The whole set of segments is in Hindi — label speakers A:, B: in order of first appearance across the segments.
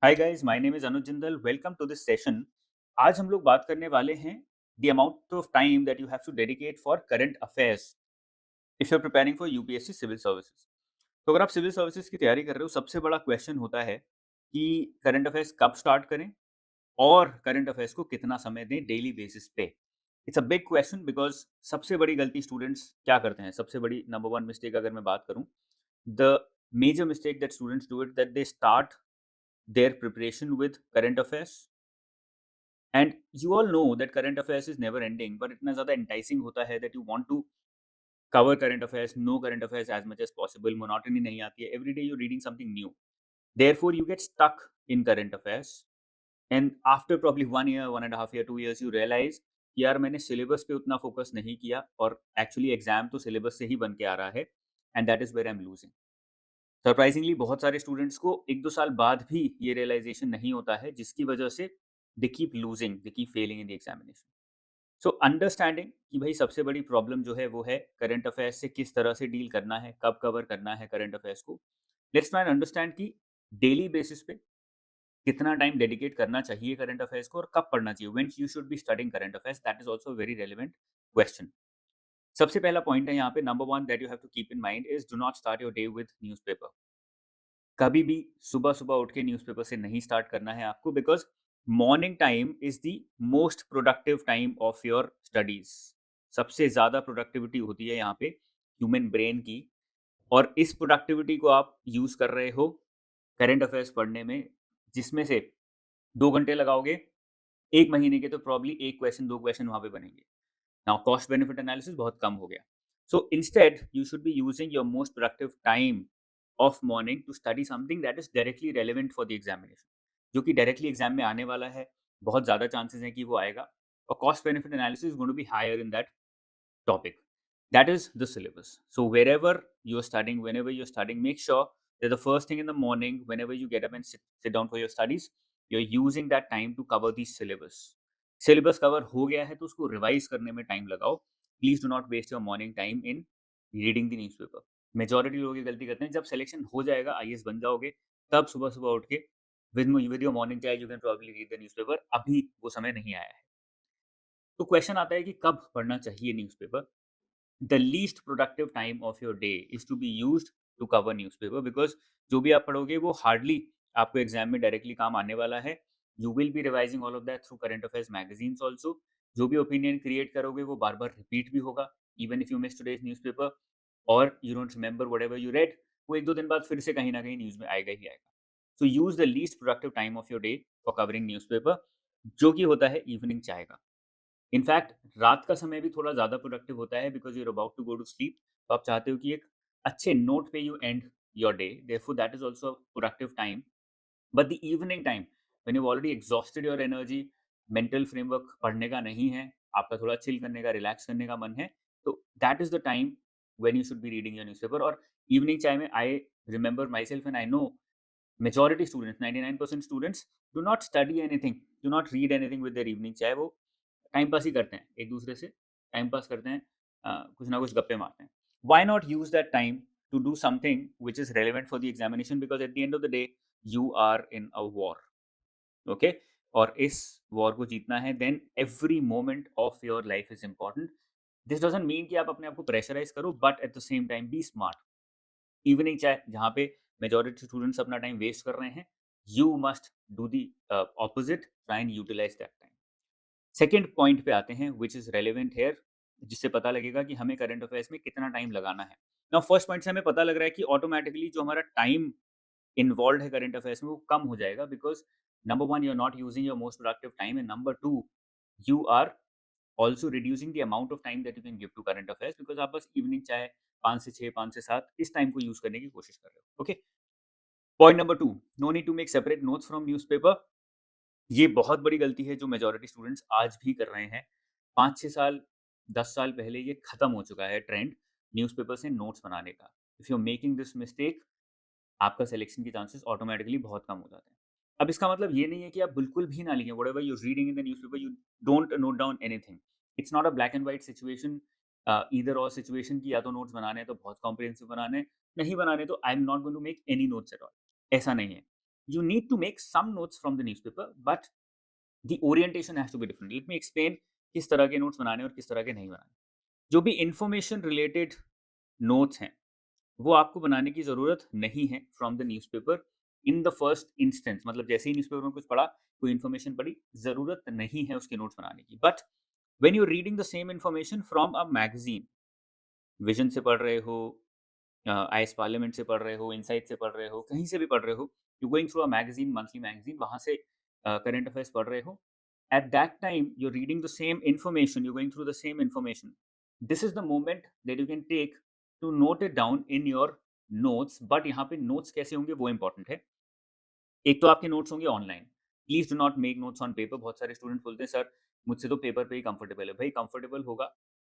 A: Hi guys, my name is Anuj Jindal. Welcome to this session. आज हम लोग बात करने वाले हैं the amount of time that you have to dedicate for current affairs if you are preparing for UPSC civil services. तो अगर आप सिविल सर्विसेज की तैयारी कर रहे हो, सबसे बड़ा क्वेश्चन होता है कि करंट अफेयर्स कब स्टार्ट करें और करंट अफेयर्स को कितना समय दें डेली बेसिस पे। It's a big question because सबसे बड़ी गलती स्टूडेंट्स क्या करते हैं, सबसे बड़ी नंबर वन मिस्टेक अगर मैं बात करूं, the major mistake that students do it that they start their preparation with current affairs. And you all know that current affairs is never ending, but इतना ज़्यादा enticing होता है that you want to cover current affairs, know current affairs as much as possible. Monotony नहीं आती है. Every day you're reading something new. Therefore, you get stuck in current affairs. And after probably 1 year, 1.5 year, 2 years, you realize कि यार मैंने सिलेबस पे उतना फोकस नहीं किया और एक्चुअली एग्जाम तो सिलेबस से ही बन के आ रहा है, and that is where I am losing. Surprisingly बहुत सारे स्टूडेंट्स को 1-2 साल बाद भी ये रियलाइजेशन नहीं होता है, जिसकी वजह से they keep losing, they keep Fehling in the examination. So understanding कि भाई सबसे बड़ी प्रॉब्लम जो है वो है करंट अफेयर्स से किस तरह से डील करना है, कब कवर करना है करंट अफेयर्स को। लेट्स ट्राई एंड अंडरस्टैंड कि डेली बेसिस पे कितना टाइम डेडिकेट करना चाहिए करंट अफेयर्स को और कब पढ़ना चाहिए, when you should be studying current affairs. That is also very relevant question. सबसे पहला पॉइंट है यहाँ पे, number one that you have to keep in mind is do not start your day with newspaper. कभी भी सुबह-सुबह उठ के न्यूज़पेपर से नहीं स्टार्ट करना है आपको, because morning time is the most productive time of your studies. सबसे ज़्यादा प्रोडक्टिविटी होती है यहाँ पे ह्यूमन ब्रेन की, और इस प्रोडक्टिविटी को आप यूज़ कर रहे हो करंट अफेयर्स पढ़ने में, जिसमें से 2 घंटे लगाओगे, 1 महीने के तो प्रॉब्ली 1 क्वेश्चन 2 क्वेश्चन वहाँ पे बनेंगे। नाउ कॉस्ट बेनिफिट एनालिसिस बहुत कम हो गया। So instead you should be using your most productive time of morning to study something that is directly relevant for the examination, जो कि डायरेक्टली एग्जाम में आने वाला है। बहुत ज़्यादा चांसेस हैं कि वो आएगा, और cost benefit analysis is going to be higher in that topic. That is the syllabus. So wherever you're studying, whenever you're studying, make sure that the first thing in the morning, whenever you get up and sit down for your studies, you're using that time to cover the syllabus. Syllabus cover हो गया है तो उसको revise करने में time लगाओ. Please do not waste your morning time in reading the newspaper. Majority लोग ये गलती करते हैं, जब selection हो जाएगा, आईएएस बन जाओगे, तब सुबह-सुबह उठ के with your morning chai you can probably read the newspaper. अभी वो समय नहीं आया है। तो क्वेश्चन आता है कि कब पढ़ना चाहिए newspaper. The least productive time of your day is to be used to cover newspaper, because जो भी आप पढ़ोगे वो हार्डली आपको एग्जाम में डायरेक्टली काम आने वाला है। You will be revising all of that through current affairs magazines also. जो भी ओपिनियन क्रिएट करोगे वो बार बार रिपीट भी होगा, even if you miss today's newspaper और you don't remember whatever you read, वो 1-2 दिन बाद फिर से कहीं ना कहीं न्यूज़ में आएगा ही आएगा। So use the least productive time of your day for covering newspaper, जो कि होता है इवनिंग चाय का। इनफैक्ट रात का समय भी थोड़ा ज़्यादा प्रोडक्टिव होता है, because you are about to go to sleep. तो आप चाहते हो कि एक अच्छे नोट पे you end your day, therefore that is also a productive time. But the evening time when you already exhausted your energy, mental framework पढ़ने का नहीं है, आपका थोड़ा चिल करने का, रिलैक्स करने का मन है, तो that is the time when you should be reading your newspaper. और इवनिंग चाय में I remember my self and I know majority students, 99% students do not study anything, do not read anything with their evening चाहे वो टाइम पास ही करते हैं, एक दूसरे से टाइम पास करते हैं, कुछ ना कुछ गप्पे मारते हैं। Why not use that time to do something which is relevant for the examination, because at the end of the day you are in a war. Okay, और इस वॉर को जीतना है, then every moment of your life is important. This doesn't mean कि आप अपने आप को प्रेशराइज करो, but at the same time be smart. Evening चाहे जहाँ पे मेजॉरिटी स्टूडेंट्स अपना टाइम वेस्ट कर रहे हैं, you must do the opposite, try and utilize that time. Second point पे आते हैं विच इज रेलेवेंट हेयर, जिससे पता लगेगा कि हमें करंट अफेयर्स में कितना टाइम लगाना है। नाउ फर्स्ट पॉइंट से हमें पता लग रहा है कि ऑटोमेटिकली जो हमारा टाइम इन्वॉल्व है करंट अफेयर्स में वो कम हो जाएगा, because number one, you are not using your most productive time, and number two, you are also reducing the amount of time that you can give to current affairs, because आप बस इवनिंग चाहे 5 से 6, 5 से 7 इस टाइम को यूज करने की कोशिश कर रहे हो। Okay, point number two, no need to make separate notes from newspaper. ये बहुत बड़ी गलती है जो मेजॉरिटी स्टूडेंट्स आज भी कर रहे हैं। 5-6 साल, 10 साल पहले ये खत्म हो चुका है ट्रेंड न्यूज़पेपर से नोट्स बनाने का। If you are making this mistake, आपका सिलेक्शन के चांसेस ऑटोमैटिकली बहुत कम हो जाते हैं। अब इसका मतलब ये नहीं है कि आप बिल्कुल भी ना लिखें, whatever you are reading in the newspaper you don't note down anything. It's not a black and white situation, either और सिचुएशन की, या तो नोट्स बनाने हैं तो बहुत कॉम्प्रिहेंसिव बनाने हैं, नहीं बनाने तो I am not going to make any notes at all. ऐसा नहीं है। you need to make some notes from the newspaper, but the orientation has to be different. Let me explain किस तरह के नोट्स बनाने और किस तरह के नहीं बनाने। जो भी इंफॉर्मेशन रिलेटेड नोट्स हैं, वो आपको बनाने की ज़रूरत नहीं है from the newspaper in the first instance. मतलब जैसे ही न्यूज़पेपर में कुछ पढ़ा, कोई इन्फॉर्मेशन पढ़ी, ज़रूरत नहीं है उसके नोट्स बनाने की। But when you are reading the same information from a magazine, vision से पढ़ रहे हो, आईएएस पार्लियामेंट से पढ़ रहे हो, इनसाइट से पढ़ रहे हो, कहीं से भी पढ़ रहे हो, you going through a magazine, monthly magazine, वहाँ से करंट अफेयर्स पढ़ रहे हो। At that time, you're reading the same information, you're going through the same information. This is the moment that you can take to note it down in your notes, but यहाँ पे notes कैसे होंगे वो important है। एक तो आपके नोट्स होंगे online. Please do not make notes on paper. बहुत सारे स्टूडेंट्स बोलते हैं सर मुझसे तो पेपर पे ही कंफर्टेबल है। भाई कंफर्टेबल होगा,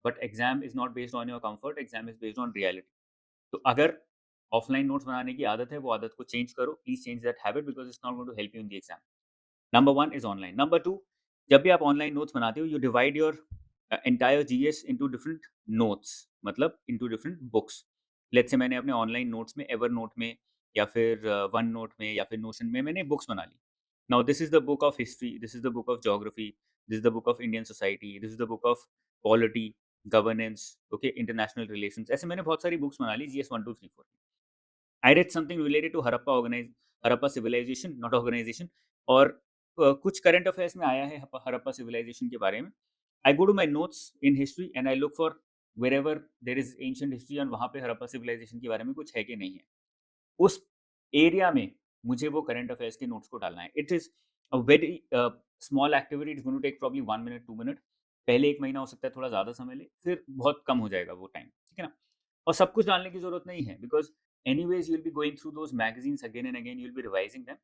A: but exam is not based on your comfort, exam is based on reality. तो अगर ऑफलाइन नोट्स बनाने की आदत है, वो आदत को चेंज करो। Please change that habit because it's not going to help you in the exam. Number 1 is online. Number 2, जब भी आप ऑनलाइन नोट्स बनाते हो, you divide your entire GS into different notes, मतलब into different books. Let's say मैंने अपने ऑनलाइन नोट्स में, एवरनोट में या फिर वन नोट में या फिर नोशन में मैंने बुक्स बना ली। Now this is the book of history, this is the book of geography, this is the book of Indian society, this is the book of polity, governance, okay, international relations. ऐसे मैंने बहुत सारी बुक्स बना ली GS 1, 2, 3, 4। I read something related to Harappa civilisation, not organisation, और कुछ करंट अफेयर्स में आया है हड़प्पा सिविलाइजेशन के बारे में। I go to my notes in history and I look for wherever there is ancient history, और वहाँ पे हड़प्पा सिविलाइजेशन के बारे में कुछ है कि नहीं है। उस एरिया में मुझे वो करंट अफेयर्स के नोट्स को डालना है। It is a very small activity, it's going to take probably 1 minute, 2 minute. पहले 1 महीना हो सकता है थोड़ा ज़्यादा समय ले, फिर बहुत कम हो जाएगा वो टाइम, ठीक है ना? और सब कुछ डालने की ज़रूरत नहीं है because anyways you'll be going through those magazines again and again, you'll be revising them,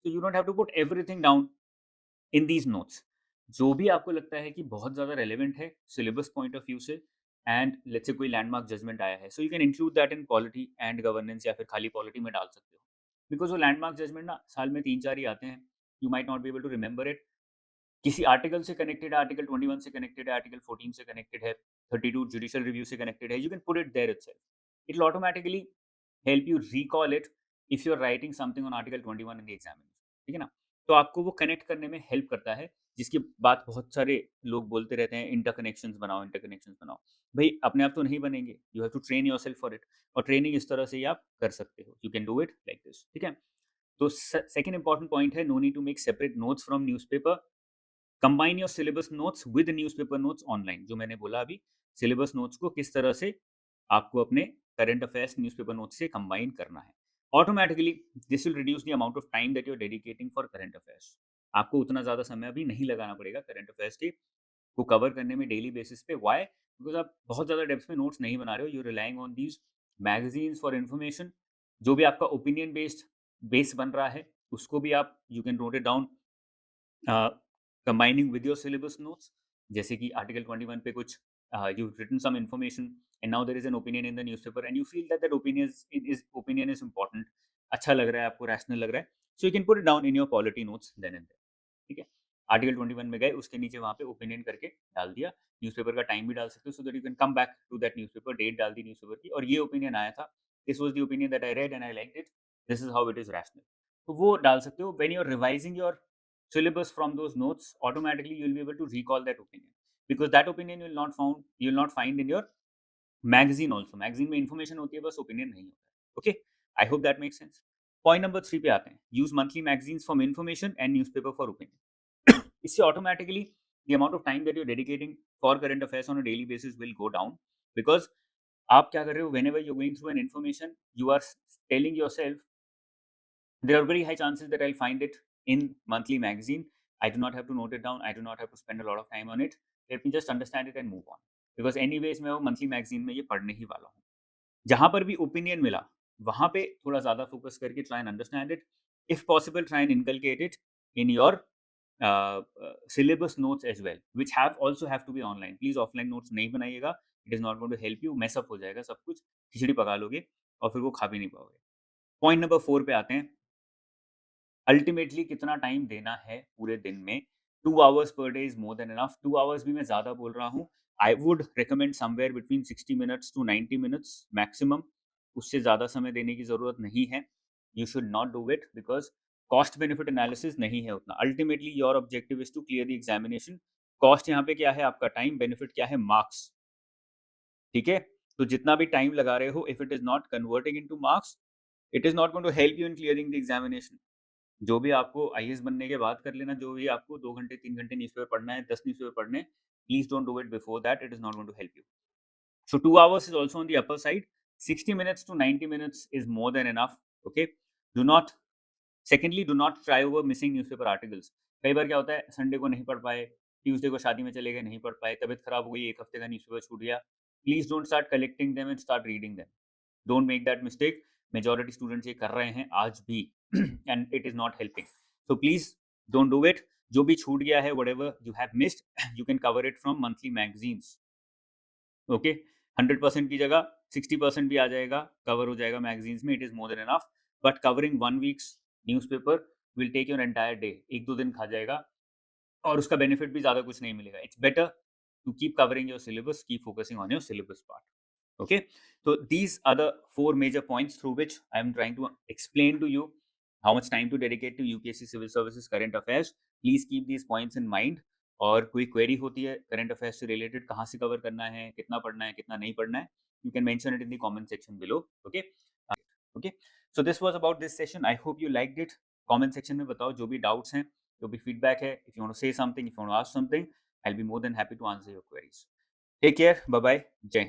A: so you don't have to put everything down in these notes. जो भी आपको लगता है कि बहुत ज़्यादा रेलिवेंट है सिलेबस पॉइंट ऑफ व्यू से, एंड लेट्स से कोई लैंडमार्क जजमेंट आया है, so you can include that in polity and governance, या फिर खाली पॉलिटी में डाल सकते हो। बिकॉज वो लैंडमार्क जजमेंट ना साल में 3-4 ही आते हैं। You might not be able to remember it. किसी आर्टिकल से कनेक्टेड है, आर्टिकल 21 से कनेक्टेड है, आर्टिकल 14 से कनेक्टेड है, 32 जुडिशियल रिव्यू से कनेक्टेड है, you can put it there itself. It will automatically help you recall it if you are writing something on article 21 in the examination, ठीक है ना? तो आपको वो कनेक्ट करने में हेल्प करता है, जिसकी बात बहुत सारे लोग बोलते रहते हैं, इंटरकनेक्शंस बनाओ, इंटरकनेक्शंस बनाओ। भाई अपने आप तो नहीं बनेंगे, you have to train yourself for it, और ट्रेनिंग इस तरह से ही आप कर सकते हो। You can do it like this, ठीक है? तो सेकंड इंपॉर्टेंट पॉइंट है, no need to make separate notes from newspaper. Combine your syllabus notes with newspaper notes online. जो मैंने बोला अभी, सिलेबस नोट्स को किस तरह से आपको अपने करंट अफेयर्स न्यूज़पेपर नोट्स से कंबाइन करना है। Automatically this will reduce the amount of time that you are dedicating for current affairs. आपको उतना ज़्यादा समय अभी नहीं लगाना पड़ेगा करंट अफेयर्स के को कवर करने में डेली बेसिस पे। व्हाई? बिकॉज़ आप बहुत ज़्यादा डेप्थ में नोट्स नहीं बना रहे हो, you are relying on these magazines for information. जो भी आपका ओपिनियन बेस्ड बेस बन रहा है, उसको भी आप you can note it down combining with your syllabus notes. जैसे कि आर्टिकल 21 पे कुछ you written some information and now there is an opinion in the newspaper and you feel that that opinion is important, अच्छा लग रहा है आपको, रैशनल लग रहा है, so you can put it down in your polity notes then and there, ठीक है? आर्टिकल 21 में गए, उसके नीचे वहाँ पे ओपिनियन करके डाल दिया। न्यूज़पेपर का टाइम भी डाल सकते हो so that you can come back to that newspaper, date डाल दी न्यूज़पेपर की, और ये ओपिनियन आया था, this was the opinion that I read and I liked it, this is how it is rational. तो वो डाल सकते हो। When you are revising your syllabus from those notes, automatically you'll be able to recall that opinion, because that opinion you will not find in your magazine also। magazine में information होती है, बस opinion नहीं होता है। okay, I hope that makes sense। point number 3 पे आते हैं, use monthly magazines for information and newspaper for opinion। इससे automatically the amount of time that you're dedicating for current affairs on a daily basis will go down, because आप क्या कर रहे हो, whenever you're going through an information, you are telling yourself there are very high chances that I'll find it in monthly magazine. I do not have to note it down. I do not have to spend a lot of time on it. Let me just understand it and move on. Because anyways मैं वो monthly magazine में ये पढ़ने ही वाला हूँ। जहाँ पर भी opinion मिला, वहाँ पे थोड़ा ज़्यादा focus करके try and understand it. If possible, try and inculcate it in your syllabus notes as well, which have to be online. Please offline notes नहीं बनाइएगा. It is not going to help you. Mess up हो जाएगा सब कुछ. खिचड़ी पका लोगे और फिर वो खा भी नहीं पाओगे. Point number 4 पे आते हैं। अल्टीमेटली कितना टाइम देना है पूरे दिन में? 2 hours per day is more than enough. 2 hours भी मैं ज़्यादा बोल रहा हूँ। I would recommend somewhere between 60 minutes to 90 minutes maximum. उससे ज़्यादा समय देने की ज़रूरत नहीं है। You should not do it because cost benefit analysis नहीं है उतना। Ultimately your objective is to clear the examination. Cost यहाँ पे क्या है आपका टाइम, बेनिफिट क्या है मार्क्स। ठीक है, तो जितना भी टाइम लगा रहे हो, if it is not converting into marks, it is not going to help you in clearing the examination. जो भी आपको आईएएस बनने के बाद कर लेना, जो भी आपको 2 घंटे 3 घंटे न्यूज़पेपर पढ़ना है, 10 न्यूज़पेपर पढ़ने हैं, please don't do it before that, it is not going to help you. So 2 hours is also on the upper side. 60 minutes to 90 minutes is more than enough. Okay. Do not, secondly, do not try over missing newspaper articles. कई बार क्या होता है, संडे को नहीं पढ़ पाए, ट्यूसडे को शादी में चले गए, नहीं पढ़ पाए, तबीयत खराब हो गई, एक हफ्ते का न्यूज़पेपर छूट गया। Please don't start collecting them and start reading them. Don't make that mistake. Majority students ये कर रहे हैं आज भी and it is not helping. So please don't do it. जो भी छूट गया है, whatever you have missed, you can cover it from monthly magazines. Okay, 100% की जगह 60% भी आ जाएगा, कवर हो जाएगा मैगजीन्स में, it is more than enough. But covering 1 weeks newspaper will take your entire day, 1-2 दिन खा जाएगा और उसका बेनिफिट भी ज्यादा कुछ नहीं मिलेगा। It's better to keep covering your syllabus, keep focusing on your syllabus part. Okay, so these are the 4 major points through which I am trying to explain to you how much time to dedicate to UPSC Civil Services current affairs. Please keep these points in mind. और कोई क्वेरी होती है करंट अफेयर्स से रिलेटेड, कहाँ से कवर करना है, कितना पढ़ना है, कितना नहीं पढ़ना है, you can mention it in the comment section below. Okay okay, so this was about this session. I hope you liked it. Comment section में बताओ जो भी डाउट्स हैं, जो भी फीडबैक है। If you want to say something, if you want to ask something, I will be more than happy to answer your queries. Take care, bye bye, जय हिंद।